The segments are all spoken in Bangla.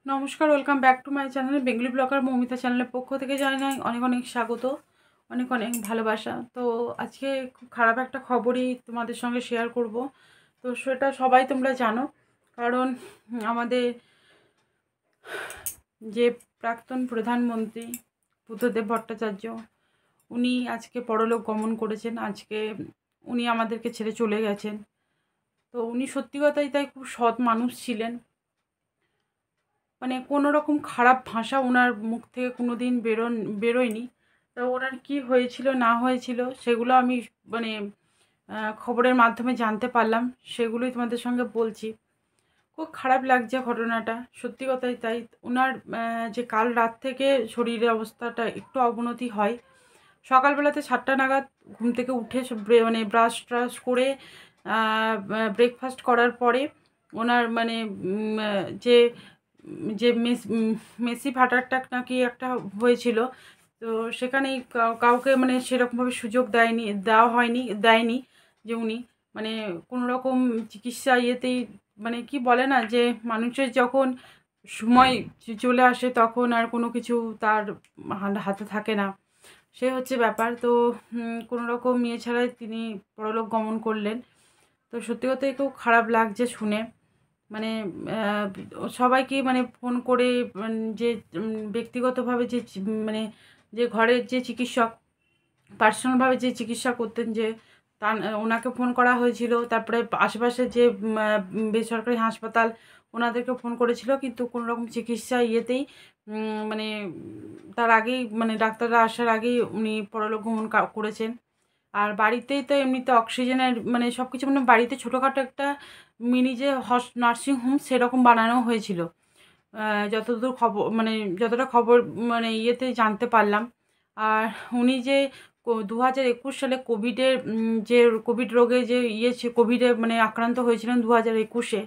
নমস্কার, welcome back to my channel Bengali blogger Moumita চ্যানেলের পক্ষ থেকে জানাই অনেক অনেক স্বাগত, অনেক অনেক ভালোবাসা। তো আজকে খুব খারাপ একটা খবরই তোমাদের সঙ্গে শেয়ার করব। তো সেটা সবাই তোমরা জানো, কারণ আমাদের যে প্রাক্তন প্রধানমন্ত্রী বুদ্ধদেব ভট্টাচার্য, উনি আজকে পরলোক গমন করেছেন। আজকে উনি আমাদেরকে ছেড়ে চলে গেছেন। তো উনি সত্যি কথাই তাই খুব সৎ মানুষ ছিলেন। মানে কোনো রকম খারাপ ভাষা ওনার মুখ থেকে কোনো দিন বেরোয়নি। তো ওনার কী হয়েছিল না হয়েছিল সেগুলো আমি মানে খবরের মাধ্যমে জানতে পারলাম, সেগুলোই তোমাদের সঙ্গে বলছি। খুব খারাপ লাগছে ঘটনাটা, সত্যি কথাই তাই। ওনার যে কাল রাত থেকে শরীরের অবস্থাটা একটু অবনতি হয়। সকালবেলাতে 7টা নাগাদ ঘুম থেকে উঠে মানে ব্রাশ ট্রাশ করে ব্রেকফাস্ট করার পরে ওনার মানে যে যে মেসি ফাটারটা নাকি একটা হয়েছিল। তো সেখানেই কাউকে মানে সেরকমভাবে সুযোগ দেয়নি যে উনি মানে কোনো রকম চিকিৎসা ইয়েতেই, মানে কি বলে না, যে মানুষের যখন সময় চলে আসে তখন আর কোনো কিছু তার হাতে থাকে না, সে হচ্ছে ব্যাপার। তো কোনো রকম ইয়ে ছাড়াই তিনি পরলোক গমন করলেন। তো সত্যি কথাই খুব খারাপ লাগছে শুনে। মানে সবাইকে মানে ফোন করে যে ব্যক্তিগতভাবে যে মানে যে ঘরের যে চিকিৎসক, পার্সোনালভাবে যে চিকিৎসা করতেন, যে তা ওনাকে ফোন করা হয়েছিল। তারপরে আশেপাশে যে বেসরকারি হাসপাতাল, ওনাদেরকে ফোন করেছিল, কিন্তু কোনো রকম চিকিৎসা ইয়েতেই মানে তার আগেই মানে ডাক্তাররা আসার আগেই উনি পরলোক গমন করেছেন। আর বাড়িতেই তো এমনিতে অক্সিজেনের মানে সব কিছু, মানে বাড়িতে ছোটোখাটো একটা মিনি যে নার্সিংহোম সেরকম বানানো হয়েছিল, যতদূর খবর মানে যতটা খবর মানে ইয়েতে জানতে পারলাম। আর উনি যে 2021 সালে কোভিডের যে কোভিড রোগে যে কোভিডে মানে আক্রান্ত হয়েছিলেন 2021-এ।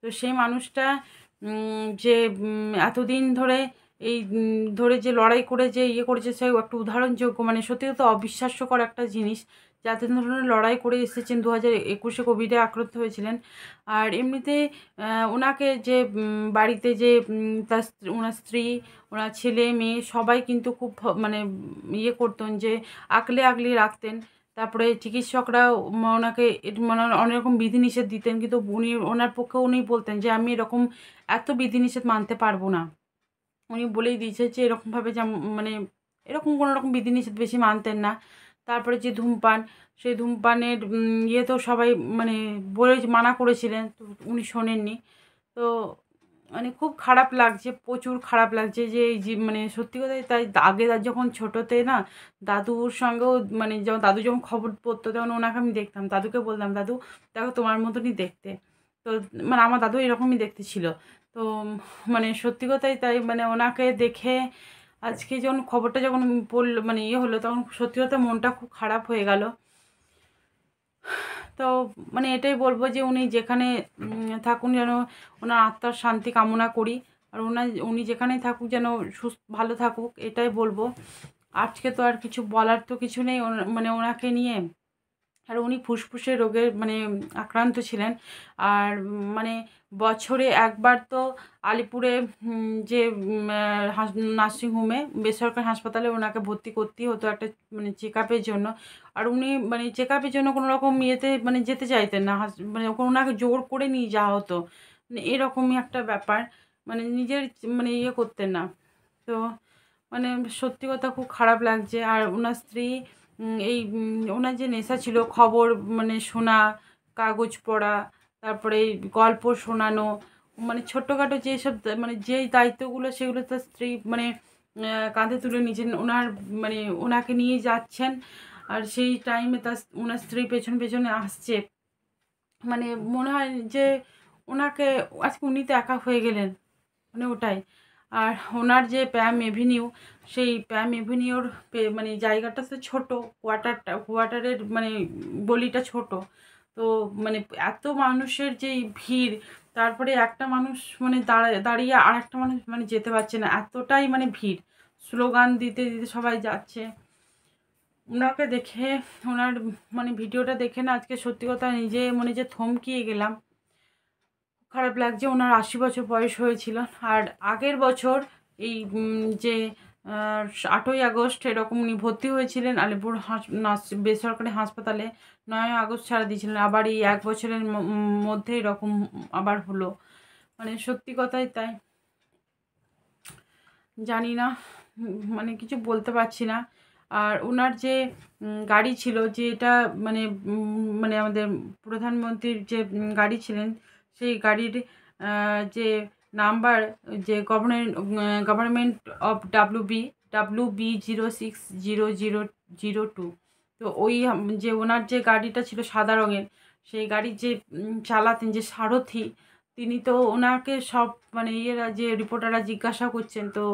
তো সেই মানুষটা যে এতদিন ধরে এই ধরে যে লড়াই করে যে করেছে, সে একটা উদাহরণযোগ্য, মানে সত্যি তো অবিশ্বাস্যকর একটা জিনিস, যে এতদিন ধরে লড়াই করে এসেছেন। 2021-এ কোভিডে আক্রান্ত হয়েছিলেন। আর এমনিতে ওনাকে যে বাড়িতে যে ওনার স্ত্রী, ওনার ছেলে মেয়ে সবাই কিন্তু খুব মানে করতেন, যে আগলে আগলে রাখতেন। তারপরে চিকিৎসকরা ওনাকে মানে অনেক রকম বিধিনিষেধ দিতেন, কিন্তু উনি ওনার পক্ষে উনি বলতেন যে আমি এরকম এত বিধিনিষেধ মানতে পারবো না। উনি বলেই দিয়েছে যে এরকমভাবে মানে এরকম কোনো রকম বিধিনিষেধ বেশি মানতেন না। তারপরে যে ধূমপান, সেই ধূমপানের তো সবাই মানে মানা করেছিলেন, তো উনি শোনেননি। তো মানে খুব খারাপ লাগছে, প্রচুর খারাপ লাগছে যে এই যে মানে সত্যি কথাই তাই। আগে যখন ছোটোতে না দাদুর সঙ্গেও মানে যখন দাদু যখন খবর পড়তো তখন ওনাকে আমি দেখতাম, দাদুকে বলতাম দাদু দেখো তোমার মতনই দেখতে। তো মানে আমার দাদু এরকমই দেখতে ছিল। তো মানে সত্যি কথাই তাই, মানে ওনাকে দেখে আজকে যখন খবরটা যখন পড়লো মানে হলো, তখন সত্যি কথা মনটা খুব খারাপ হয়ে গেল। তো মানে এটাই বলবো যে উনি যেখানে থাকুন যেন ওনার আত্মার শান্তি কামনা করি। আর উনি যেখানেই থাকুক যেন ভালো থাকুক, এটাই বলবো। আজকে তো আর কিছু বলার তো কিছু নেই মানে ওনাকে নিয়ে। আর উনি ফুসফুসের রোগের মানে আক্রান্ত ছিলেন। আর মানে বছরে একবার তো আলিপুরে যে নার্সিংহোমে, বেসরকারি হাসপাতালে ওনাকে ভর্তি করতেই হতো একটা মানে চেক আপের জন্য। আর উনি মানে চেক আপের জন্য কোনো রকম ইয়েতে মানে যেতে চাইতেন না, মানে ওনাকে জোর করে নিয়ে যাওয়া হতো, মানে এরকমই একটা ব্যাপার, মানে নিজের মানে করতেন না। তো মানে সত্যি কথা খুব খারাপ লাগছে। আর ওনার স্ত্রী ওনার যে নেশা ছিল খবর মানে শোনা, কাগজ পড়া, তারপরে গল্প শোনানো, মানে ছোট্টখাটো যেসব মানে যেই দায়িত্বগুলো সেগুলো তার স্ত্রী মানে কাঁধে তুলে নিয়েছেন। ওনার মানে ওনাকে নিয়ে যাচ্ছেন, আর সেই টাইমে ওনার স্ত্রী পেছন পেছনে আসছে। মানে মনে হয় যে ওনাকে আজকে উনি তো একা হয়ে গেলেন, মানে ওটাই। আর ওনার যে প্যাম এভিনিউ, সেই প্যাম এভিনিউর মানে জায়গাটা তো ছোটো, কোয়ার্টারের মানে গলিটা ছোট। তো মানে এত মানুষের যেই ভিড়, তারপরে একটা মানুষ মানে দাঁড়িয়ে আর একটা মানুষ মানে যেতে পারছে না, এতটাই মানে ভিড়। স্লোগান দিতে দিতে সবাই যাচ্ছে। ওনাকে দেখে, ওনার মানে ভিডিওটা দেখে না আজকে সত্যি কথা নিজে মনে যে থমকিয়ে গেলাম। খারাপ লাগছে। ওনার 80 বছর বয়স হয়েছিল। আর আগের বছর এই যে 8ই আগস্ট এরকম উনি ভর্তি হয়েছিলেন আলিপুর বেসরকারি হাসপাতালে। 9ই আগস্ট ছাড়া দিয়েছিলেন। আবার এই 1 বছরের মধ্যে এরকম আবার হলো। মানে সত্যি কথাই তাই। জানি না, মানে কিছু বলতে পারছি না। আর ওনার যে গাড়ি ছিল, যেটা মানে মানে আমাদের প্রধানমন্ত্রীর যে গাড়ি ছিলেন, সেই গাড়ির যে নাম্বার, যে গভর্নমেন্ট অফ ডাব্লিউ বি 060002। তো ওই যে ওনার যে গাড়িটা ছিল সাদা রঙের, সেই গাড়ির যে চালাতেন, যে সারথি, তিনি তো ওনাকে সব মানে ইয়েরা যে রিপোর্টাররা জিজ্ঞাসা করছেন, তো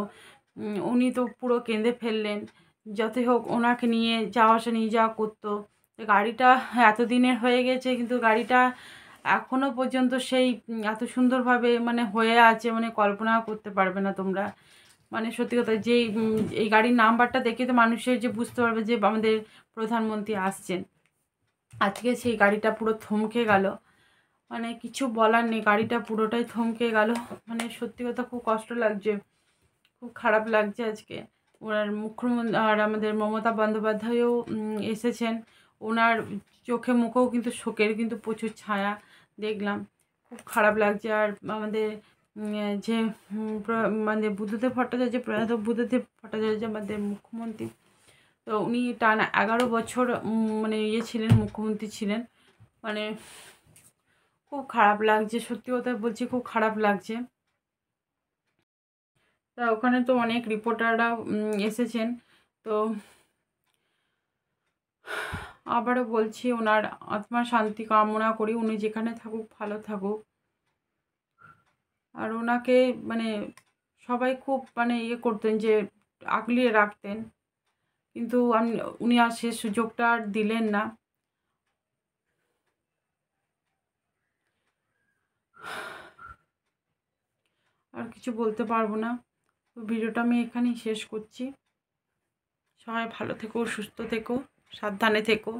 উনি তো পুরো কেঁদে ফেললেন। যতই হোক ওনাকে নিয়ে যাওয়া আসা নিয়ে যাওয়া করতো। তো গাড়িটা এতদিনের হয়ে গেছে, কিন্তু গাড়িটা এখনও পর্যন্ত সেই এত সুন্দরভাবে মানে হয়ে আছে, মানে কল্পনা করতে পারবে না তোমরা। মানে সত্যি কথা, যেই এই গাড়ির নাম্বারটা দেখে তো মানুষের যে বুঝতে পারবে যে আমাদের প্রধানমন্ত্রী আসছেন। আজকে সেই গাড়িটা পুরো থমকে গেল। মানে কিছু বলার নেই, গাড়িটা পুরোটাই থমকে গেল। মানে সত্যি কথা খুব কষ্ট লাগছে, খুব খারাপ লাগছে আজকে। ওনার মুখ্যমন্ত্রী আর আমাদের মমতা বন্দ্যোপাধ্যায়ও এসেছেন। ওনার চোখে মুখেও কিন্তু শোকের কিন্তু প্রচুর ছায়া দেখলাম। খুব খারাপ লাগছে। আর আমাদের যে মানে বুদ্ধদেব ভট্টাচার্য, প্রয়াত বুদ্ধদেব ভট্টাচার্য আমাদের মুখ্যমন্ত্রী, তো উনি টানা 11 বছর মানে ইয়ে ছিলেন, মুখ্যমন্ত্রী ছিলেন। মানে খুব খারাপ লাগছে, সত্যি কথা বলছি, খুব খারাপ লাগছে। তা ওখানে তো অনেক রিপোর্টাররা এসেছেন। তো আবারও বলছি, ওনার আত্মার শান্তি কামনা করি। উনি যেখানে থাকুক ভালো থাকুক। আর ওনাকে মানে সবাই খুব মানে ইয়ে করতেন, যে আগলিয়ে রাখতেন, কিন্তু উনি আর সে সুযোগটা আর দিলেন না। আর কিছু বলতে পারবো না। তো ভিডিওটা আমি এখানেই শেষ করছি। সবাই ভালো থেকো, সুস্থ থেকো, সাবধানে থেকো।